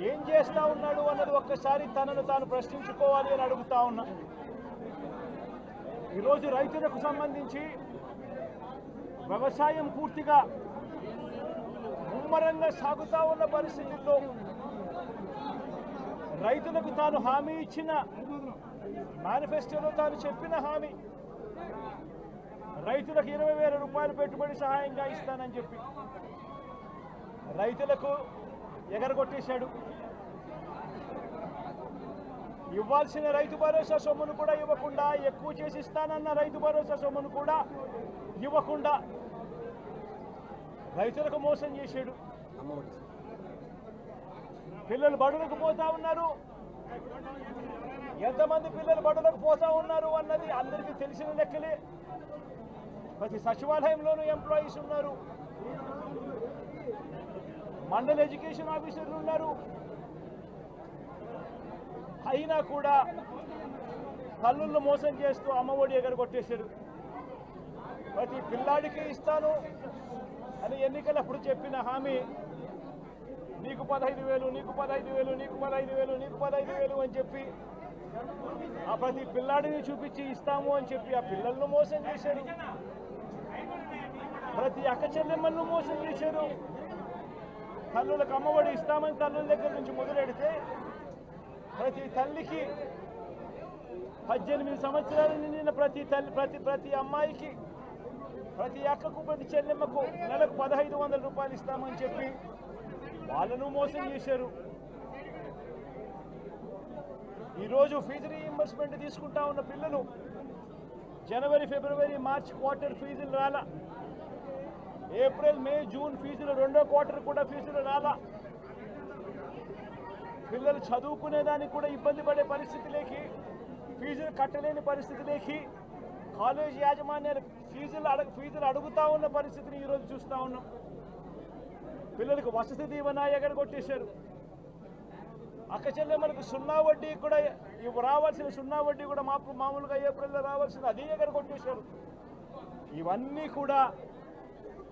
ఏం చేస్తా ఉన్నాడు అన్నది ఒక్కసారి తనను తాను ప్రశ్నించుకోవాలి అని అడుగుతా ఉన్నా. ఈరోజు రైతులకు సంబంధించి వ్యవసాయం పూర్తిగా ముమ్మరంగా సాగుతా ఉన్న పరిస్థితుల్లో రైతులకు తాను హామీ ఇచ్చిన మేనిఫెస్టోలో తాను చెప్పిన హామీ రైతులకు 20,000 రూపాయలు పెట్టుబడి సహాయంగా ఇస్తానని చెప్పి రైతులకు ఎగరగొట్టేశాడు. ఇవ్వాల్సిన రైతు భరోసా సొమ్మును కూడా ఇవ్వకుండా, ఎక్కువ చేసి ఇస్తానన్న రైతు భరోసా సొమ్మును కూడా ఇవ్వకుండా రైతులకు మోసం చేశాడు. పిల్లలు బడులకు పోతా ఉన్నారు. ఎంతమంది పిల్లలు బడులకు పోతా ఉన్నారు అన్నది అందరికీ తెలిసిన లెక్కలే. ప్రతి సచివాలయంలోనూ ఎంప్లాయీస్ ఉన్నారు, మండల ఎడ్యుకేషన్ ఆఫీసర్లు ఉన్నారు. అయినా కూడా తల్లులను మోసం చేస్తూ అమ్మఒడి ఎగరగొట్టేశారు. ప్రతి పిల్లాడికి ఇస్తాను అని ఎన్నికలప్పుడు చెప్పిన హామీ నీకు 15,000, నీకు 15,000, నీకు 15,000, నీకు 15,000 అని చెప్పి ఆ ప్రతి పిల్లాడిని చూపించి ఇస్తాము అని చెప్పి ఆ పిల్లలను మోసం చేశారు. ప్రతి అక్క చెల్లెమ్మలను మోసం చేశారు. తల్లులకు అమ్మఒడి ఇస్తామని తల్లుల దగ్గర నుంచి మొదలెడితే ప్రతి తల్లికి 18 సంవత్సరాలు నిండిన ప్రతి అమ్మాయికి, ప్రతి అక్కకు, ప్రతి చెల్లెమ్మకు నెలకు 1,500 రూపాయలు ఇస్తామని చెప్పి వాళ్ళను మోసం చేశారు. ఈరోజు ఫీజు రీయింబర్స్మెంట్ తీసుకుంటా ఉన్న పిల్లలు జనవరి, ఫిబ్రవరి, మార్చి క్వార్టర్ ఫీజులు రాలా. ఏప్రిల్, మే, జూన్ ఫీజులు, రెండో క్వార్టర్ కూడా ఫీజులు రాలా. పిల్లలు చదువుకునేదానికి కూడా ఇబ్బంది పడే పరిస్థితిలోకి, ఫీజులు కట్టలేని పరిస్థితిలోకి కాలేజ్ యాజమాన్యాలు ఫీజులు అడుగుతా ఉన్న పరిస్థితిని ఈరోజు చూస్తూ ఉన్నాం. పిల్లలకు వసతి దీవెన ఎగరగొట్టేశారు. అక్క చెల్లెమ్మలకు సున్నా వడ్డీ కూడా రావాల్సిన సున్నా వడ్డీ కూడా మామూలుగా ఏప్రిల్లో రావాల్సింది అది ఎగరగొట్టేశారు. ఇవన్నీ కూడా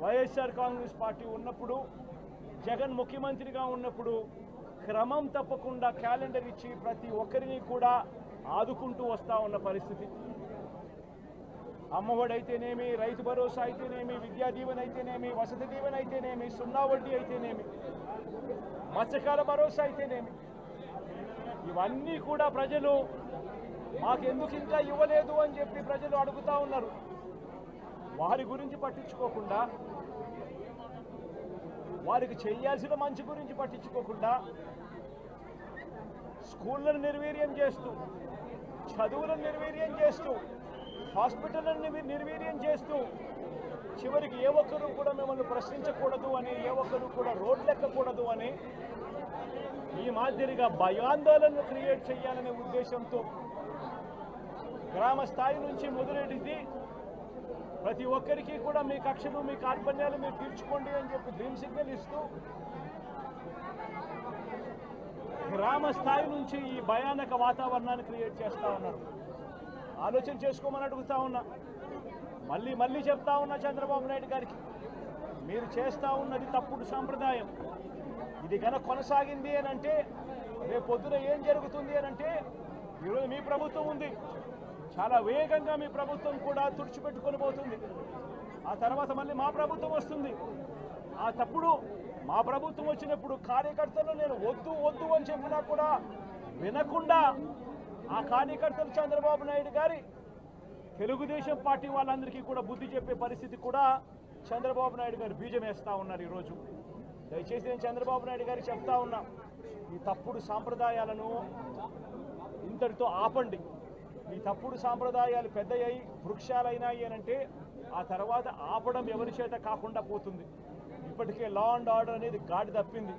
వైఎస్ఆర్ కాంగ్రెస్ పార్టీ ఉన్నప్పుడు, జగన్ ముఖ్యమంత్రిగా ఉన్నప్పుడు క్రమం తప్పకుండా క్యాలెండర్ ఇచ్చి ప్రతి ఒక్కరిని కూడా ఆదుకుంటూ వస్తూ ఉన్న పరిస్థితి. అమ్మఒడి అయితేనేమి, రైతు భరోసా అయితేనేమి, విద్యా దీవెన అయితేనేమి, వసతి దీవెన అయితేనేమి, సున్నా వడ్డీ అయితేనేమి, మత్స్యకాల భరోసా అయితేనేమి, ఇవన్నీ కూడా ప్రజలు మాకెందుకు ఇంకా ఇవ్వలేదు అని చెప్పి ప్రజలు అడుగుతూ ఉన్నారు. వారి గురించి పట్టించుకోకుండా, వారికి చేయాల్సిన మంచి గురించి పట్టించుకోకుండా స్కూళ్ళను నిర్వీర్యం చేస్తూ, చదువులను నిర్వీర్యం చేస్తూ, హాస్పిటళ్లను నిర్వీర్యం చేస్తూ చివరికి ఏ ఒక్కరూ కూడా మిమ్మల్ని ప్రశ్నించకూడదు అని, ఏ ఒక్కరూ కూడా రోడ్లెక్కకూడదు అని ఈ మాదిరిగా భయాందోళనను క్రియేట్ చేయాలనే ఉద్దేశంతో గ్రామ స్థాయి నుంచి మొదలెడితే ప్రతి ఒక్కరికి కూడా మీ కక్షలు, మీ కార్పణ్యాలు మీరు తీర్చుకోండి అని చెప్పి గ్రీన్ సిగ్నల్ ఇస్తూ గ్రామ స్థాయి నుంచి ఈ భయానక వాతావరణాన్ని క్రియేట్ చేస్తూ ఉన్నారు. ఆలోచన చేసుకోమని అడుగుతా ఉన్నా. మళ్ళీ చెప్తా ఉన్నా చంద్రబాబు నాయుడు గారికి, మీరు చేస్తూ ఉన్నది తప్పుడు సాంప్రదాయం. ఇది కనుక కొనసాగింది అని అంటే రేపు పొద్దున ఏం జరుగుతుంది అని అంటే, ఈరోజు మీ ప్రభుత్వం ఉంది, చాలా వేగంగా మీ ప్రభుత్వం కూడా తుడిచిపెట్టుకొని పోతుంది. ఆ తర్వాత మళ్ళీ మా ప్రభుత్వం వస్తుంది. ఆ తప్పుడు మా ప్రభుత్వం వచ్చినప్పుడు కార్యకర్తలు నేను వద్దు అని చెప్పినా కూడా వినకుండా ఆ కార్యకర్తలు చంద్రబాబు నాయుడు గారి తెలుగుదేశం పార్టీ వాళ్ళందరికీ కూడా బుద్ధి చెప్పే పరిస్థితి కూడా చంద్రబాబు నాయుడు గారు బీజం వేస్తూ ఉన్నారు. ఈరోజు దయచేసి నేను చంద్రబాబు నాయుడు గారికి చెప్తా ఉన్నా, ఈ తప్పుడు సాంప్రదాయాలను ఇంతటితో ఆపండి. ఈ తప్పుడు సాంప్రదాయాలు పెద్దయ్యాయి, వృక్షాలైనాయి అనంటే ఆ తర్వాత ఆపడం ఎవరి చేత కాకుండా పోతుంది. ఇప్పటికే లా అండ్ ఆర్డర్ అనేది గాడి తప్పింది.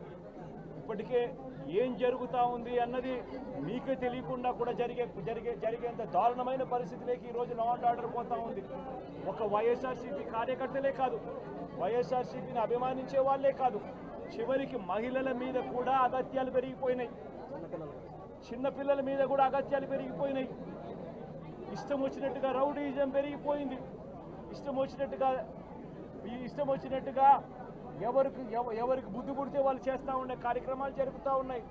ఇప్పటికే ఏం జరుగుతూ ఉంది అన్నది మీకే తెలియకుండా కూడా జరిగేంత దారుణమైన పరిస్థితిలోకి ఈరోజు లా అండ్ ఆర్డర్ పోతూ ఉంది. ఒక వైఎస్ఆర్సీపీ కార్యకర్తలే కాదు, వైఎస్ఆర్సీపీని అభిమానించే వాళ్ళే కాదు, చివరికి మహిళల మీద కూడా అగత్యాలు పెరిగిపోయినాయి, చిన్నపిల్లల మీద కూడా అగత్యాలు పెరిగిపోయినాయి. ఇష్టం వచ్చినట్టుగా రౌడీజం పెరిగిపోయింది. ఇష్టం వచ్చినట్టుగా ఎవరికి బుద్ధి పుడితే వాళ్ళు చేస్తూ ఉండే కార్యక్రమాలు జరుగుతూ ఉన్నాయి.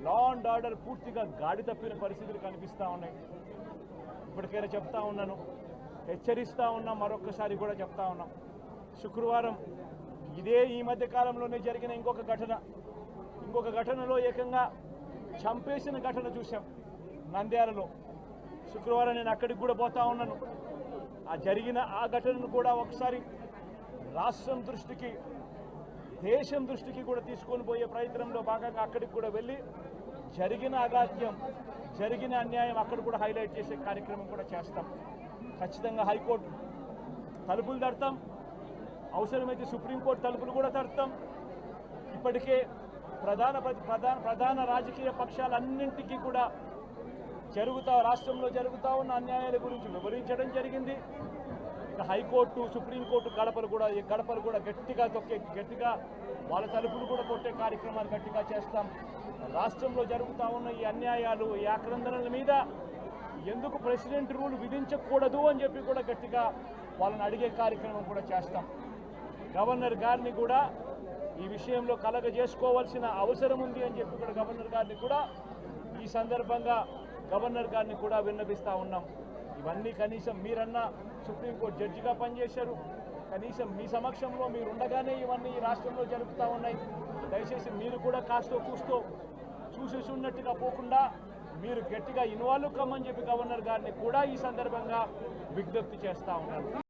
లా అండ్ ఆర్డర్ పూర్తిగా గాడి తప్పిన పరిస్థితులు కనిపిస్తూ ఉన్నాయి. ఇప్పటికైనా చెప్తా ఉన్నాను, హెచ్చరిస్తూ ఉన్నాం, మరొక్కసారి కూడా చెప్తా ఉన్నాం. శుక్రవారం ఈ మధ్య కాలంలోనే జరిగిన ఇంకొక ఘటనలో ఏకంగా చంపేసిన ఘటన చూసాం నంద్యాలలో. శుక్రవారం నేను అక్కడికి కూడా పోతా ఉన్నాను. ఆ ఘటనను కూడా ఒకసారి రాష్ట్రం దృష్టికి, దేశం దృష్టికి కూడా తీసుకొని పోయే ప్రయత్నంలో భాగంగా అక్కడికి కూడా వెళ్ళి జరిగిన అగాత్యం, జరిగిన అన్యాయం అక్కడ కూడా హైలైట్ చేసే కార్యక్రమం కూడా చేస్తాం. ఖచ్చితంగా హైకోర్టు తలుపులు తడతాం, అవసరమైతే సుప్రీంకోర్టు తలుపులు కూడా తడతాం. ఇప్పటికే ప్రధాన రాజకీయ పక్షాలన్నింటికీ కూడా రాష్ట్రంలో జరుగుతూ ఉన్న అన్యాయాల గురించి వివరించడం జరిగింది. ఇక హైకోర్టు, సుప్రీంకోర్టు గడపలు కూడా గట్టిగా వాళ్ళ తలుపులు కూడా కొట్టే కార్యక్రమాలు గట్టిగా చేస్తాం. రాష్ట్రంలో జరుగుతూ ఉన్న ఈ అన్యాయాలు, ఈ ఆక్రందనల మీద ఎందుకు ప్రెసిడెంట్ రూల్ విధించకూడదు అని చెప్పి కూడా గట్టిగా వాళ్ళని అడిగే కార్యక్రమం కూడా చేస్తాం. గవర్నర్ గారిని కూడా ఈ విషయంలో కలగజేసుకోవాల్సిన అవసరం ఉంది అని చెప్పి కూడా గవర్నర్ గారిని కూడా ఈ సందర్భంగా విన్నపిస్తూ ఉన్నాం. ఇవన్నీ కనీసం మీరన్నా సుప్రీంకోర్టు జడ్జిగా పనిచేశారు, కనీసం మీ సమక్షంలో మీరు ఉండగానే ఇవన్నీ ఈ రాష్ట్రంలో జరుగుతూ ఉన్నాయి. దయచేసి మీరు కూడా కాస్తో కూస్తో చూసేసి ఉన్నట్టుగా పోకుండా మీరు గట్టిగా ఇన్వాల్వ్ కమ్మని చెప్పి గవర్నర్ గారిని కూడా ఈ సందర్భంగా విజ్ఞప్తి చేస్తూ ఉన్నారు.